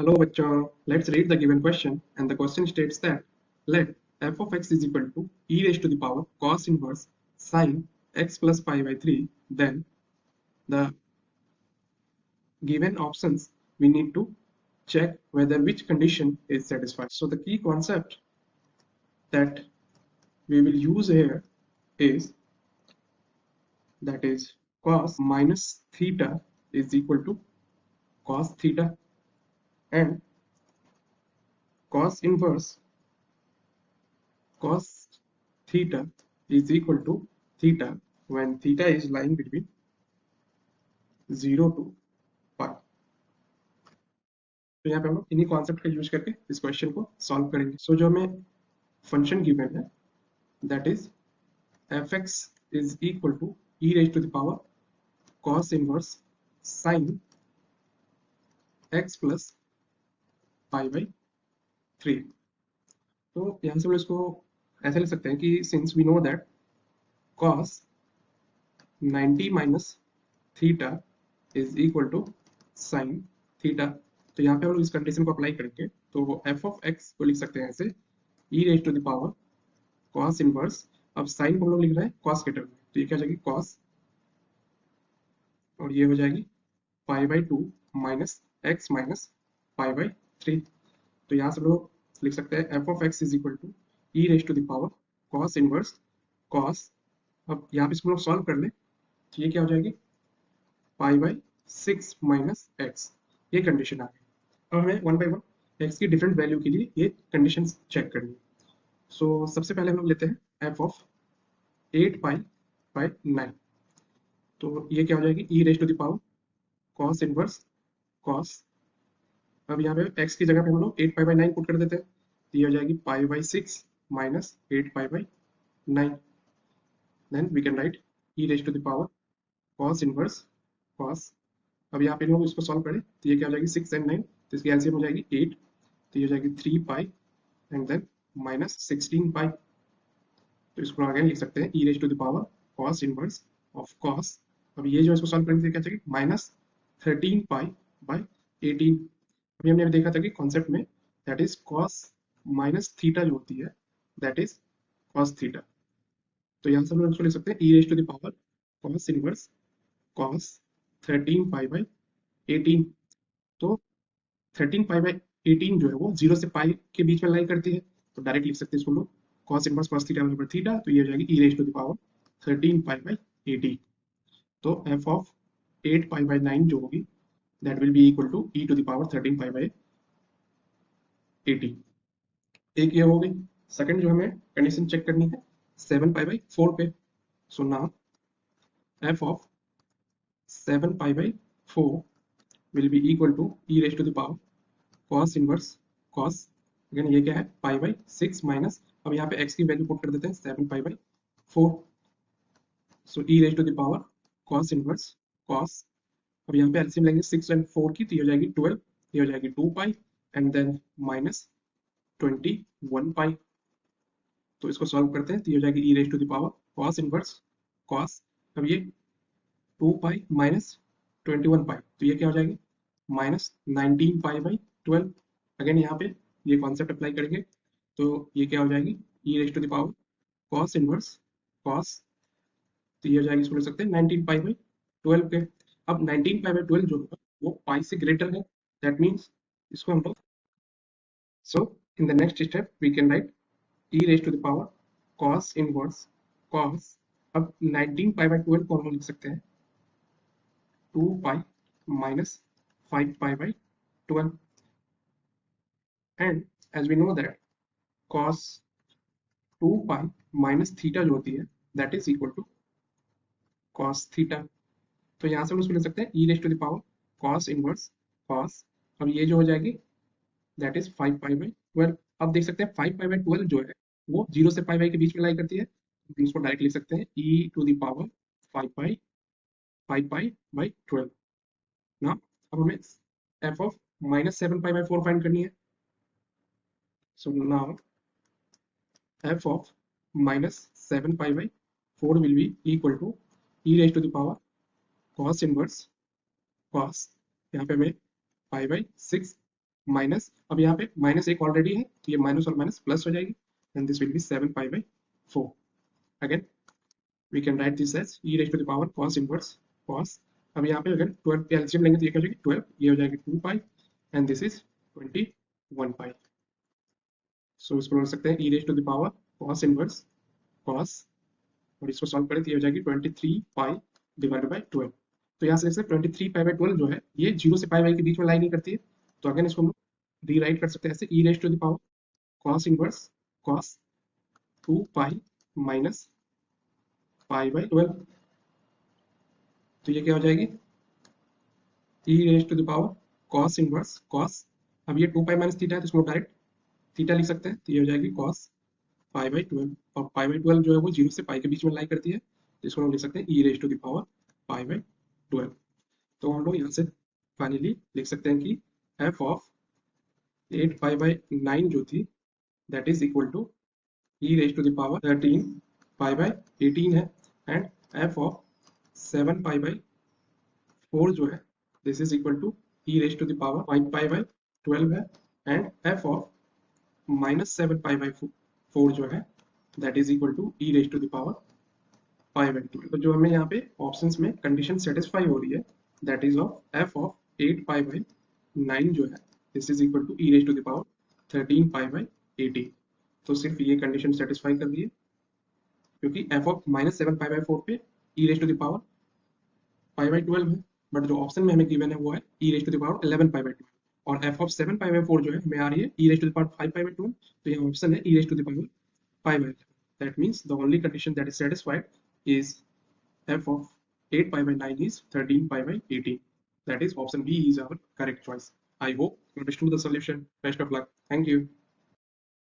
Hello, bachcho. Let's read the given question. And the question states that let f of x is equal to e raised to the power cos inverse sine x plus pi by 3. Then the given options we need to check whether which condition is satisfied. So the key concept that we will use here is that is cos minus theta is equal to cos theta, and cos inverse cos theta is equal to theta when theta is lying between 0 to pi. तो यहाँ पे हम लोग इन्हीं concept का use करके इस question को सॉल्व करेंगे. सो जो हमें फंक्शन गिवन है that is f x is equal to e raise to the power cos inverse sine x plus pi by 3. तो यहाँ से हम लोग इसको ऐसे लिख सकते हैं कि since we know that cos 90 minus theta is equal to sine theta. तो यहाँ पे हम लोग इस कंडीशन को अप्लाई करेंगे तो एफ ऑफ एक्स को लिख सकते हैं ऐसे e raise to the power cos inverse. अब साइन को हम लोग लिख रहे हैं कॉस के टर्म में, तो ये क्या हो जाएगी कॉस और ये हो जाएगी pi by 2 minus x minus pi by 3. तो यहाँ से हम लोग लिख सकते हैं f of x is equal to e raise to the power cos inverse cos. अब यहाँ पे इसको हम लोग सॉल्व कर ले तो ये क्या हो जाएगी पाई बाई 6 माइनस एक्स. ये कंडीशन आ गई. अब हमें वन बाई वन एक्स की डिफरेंट वैल्यू के लिए ये कंडीशन चेक करनी है. सो सबसे पहले हम लोग लेते हैं एफ ऑफ 8 पाई बाई 9. तो ये क्या हो जाएगी e raise to the power cos inverse cos. अब यहाँ पे एक्स की जगह पे हम लोग 8 पाई बाई 9 पुट कर देते हैं तो ये हो जाएगी pi by 6 minus 8 pi by 9. Then we can write e raise to the power cos inverse cos. अब यहाँ पे हम लोग इसको सॉल्व करें तो ये क्या हो जाएगी 6 एंड 9, तो इसकी एलसीएम हो जाएगी 8, तो ये हो जाएगी 3 pi and then minus 16 pi. तो इसको आगे लिख सकते हैं e raise to the power cos inverse of cos. अब ये जो इसको सॉल्व करेंगे क्या चाहिए माइनस 13 पाई बाई 18. अभी हमने देखा था कि कॉन्सेप्ट में that is cos minus theta जो होती है दैट इज कॉस थीटा. तो यहाँ से हम लोग इसको लिख सकते हैं e raise to the power cos inverse cos 13 pi by 18. तो 13 पाई बाई 18 जो है वो 0 से पाई के बीच में लाई करती है, तो डायरेक्ट लिख सकते हैं इसको लोग cos इनवर्स cos थीटा बराबर थीटा. तो ये हो जाएगी e raise to the power 13 pi by 18. तो f ऑफ 8 पाई बाई 9 जो होगी that will be equal to e to the power 13 pi by 18. एक ये हो गई. सेकंड जो हमें कंडीशन चेक करनी है 7 पाई बाई 4 पे. So now f of 7 pi by 4 will be equal to e raised to the power cos inverse cos. Again ये क्या है पाई बाई 6 माइनस, अब यहाँ पे x की वैल्यू पुट कर देते हैं 7 pi by 4. So e raised to the power cos inverse cos. अब यहाँ पे एलसीएम लेंगे 6 एंड 4 की तो ये हो जाएगी 12, ये हो जाएगी 2 पाई एंड देन माइनस 21 पाई. तो इसको सॉल्व करते हैं तो ये हो जाएगी e raised to the power cos inverse cos. अब ये 2 पाई माइनस 21 पाई तो ये क्या हो जाएगी माइनस 19 पाई बाई 12. अगेन यहाँ पे ये कॉन्सेप्ट अप्लाई करेंगे तो ये क्या हो जाएगी e raise to the power cos inverse cos. तो ये हो जाएगी इसको लिख सकते हैं 19 पाई बाई 12 के. अब 19 पाई बाई 12 जो होगा वो पाई से ग्रेटर है, दैट मीन्स इसको हम लोग so in the next step we can write e raise to the power cos inverse cos. अब 19 पाई बाई 12 को हम लोग लिख सकते हैं 2 pi minus 5 pi by 12. And as we know that cos 2 pi minus theta जो होती है that is equal to cos theta. तो यहाँ से हम उसको ले सकते हैं e raised to the power cos inverse cos. अब ये जो हो जाएगी that is 5 pi by 12. अब देख सकते हैं 5 pi by 12 जो है वो 0 से pi by के बीच में लाई करती है, हम इसको डायरेक्ट लिख सकते हैं e to the power 5 pi by 12. ना अब हमें f of minus 7 pi by 4 find करनी है. So now f of minus 7 pi by 4 will be equal to e raised to the power cos inverse cos. यहाँ पे हमें pi by 6 minus, अब यहाँ पे माइनस एक ऑलरेडी है तो ये माइनस और माइनस प्लस हो जाएगी and this will be 7 pi by 4. Again we can write this as e raise to the power cos inverse cos. अब यहाँ पे अगर 12 पे एलसीएम लेंगे तो ये क्या हो जाएगी 12, ये हो जाएगी 2 pi and this is 21 pi. So इसको लिख सकते हैं e raise to the power cos inverse cos, और इसको सॉल्व करें तो ये हो जाएगी 23 पाई डिवाइडेड बाई 12. तो यहाँ से देख सकते हैं 23 पाई बाई 12 जो है ये 0 से पाई बाई के बीच में लाई नहीं करती है, तो अगेन इसको हम रीराइट कर सकते हैं ऐसे e raise to the power cos inverse cos 2 pi minus pi by 12. तो ये क्या हो जाएगी e raise to the power cos inverse cos, अब ये 2 पाई माइनस थीटा है तो इसको डायरेक्ट थीटा लिख सकते हैं, तो ये हो जाएगी कॉस पाई बाई 12, और पाई बाई 12 जो है वो 0 से पाई के बीच में लाई करती है, तो इसको हम लिख सकते हैं e raise to the power pi by 12. तो हम लोग यहाँ से फाइनली लिख सकते हैं कि एफ ऑफ 8 पाई बाई 9 जो थी that is equal to e raise to the power 13 pi by 18 है, and f of 7 pi by 4 जो है this is equal to e raise to the power 5 pi by 12 है, and f of minus 7 pi by 4 जो है that is equal to e raise to the power pi by 2. तो जो हमें यहाँ पे ऑप्शंस में कंडीशन सेटिस्फाई हो रही है that is of f of 8 pi by 9 जो है this is equal to e raise to the power 13 pi by 18. तो सिर्फ ये कंडीशन सेटिस्फाई कर रही है क्योंकि f of minus 7 pi by 4 पे e raise to the power pi by 12 है, बट जो ऑप्शन में हमें गिवन है वो है e raise to the power 11 pi by 12, और एफ ऑफ 7 पाई बाई 4 जो है हमें आ रही है e raise to the power 5 pi by 12, तो यहाँ ऑप्शन है e raise to the power 5 by 11. That means the only condition that is satisfied is f of 8 pi by 9 is 13 pi by 18. That is option B is our correct choice. I hope you understood the solution. Best of luck. Thank you.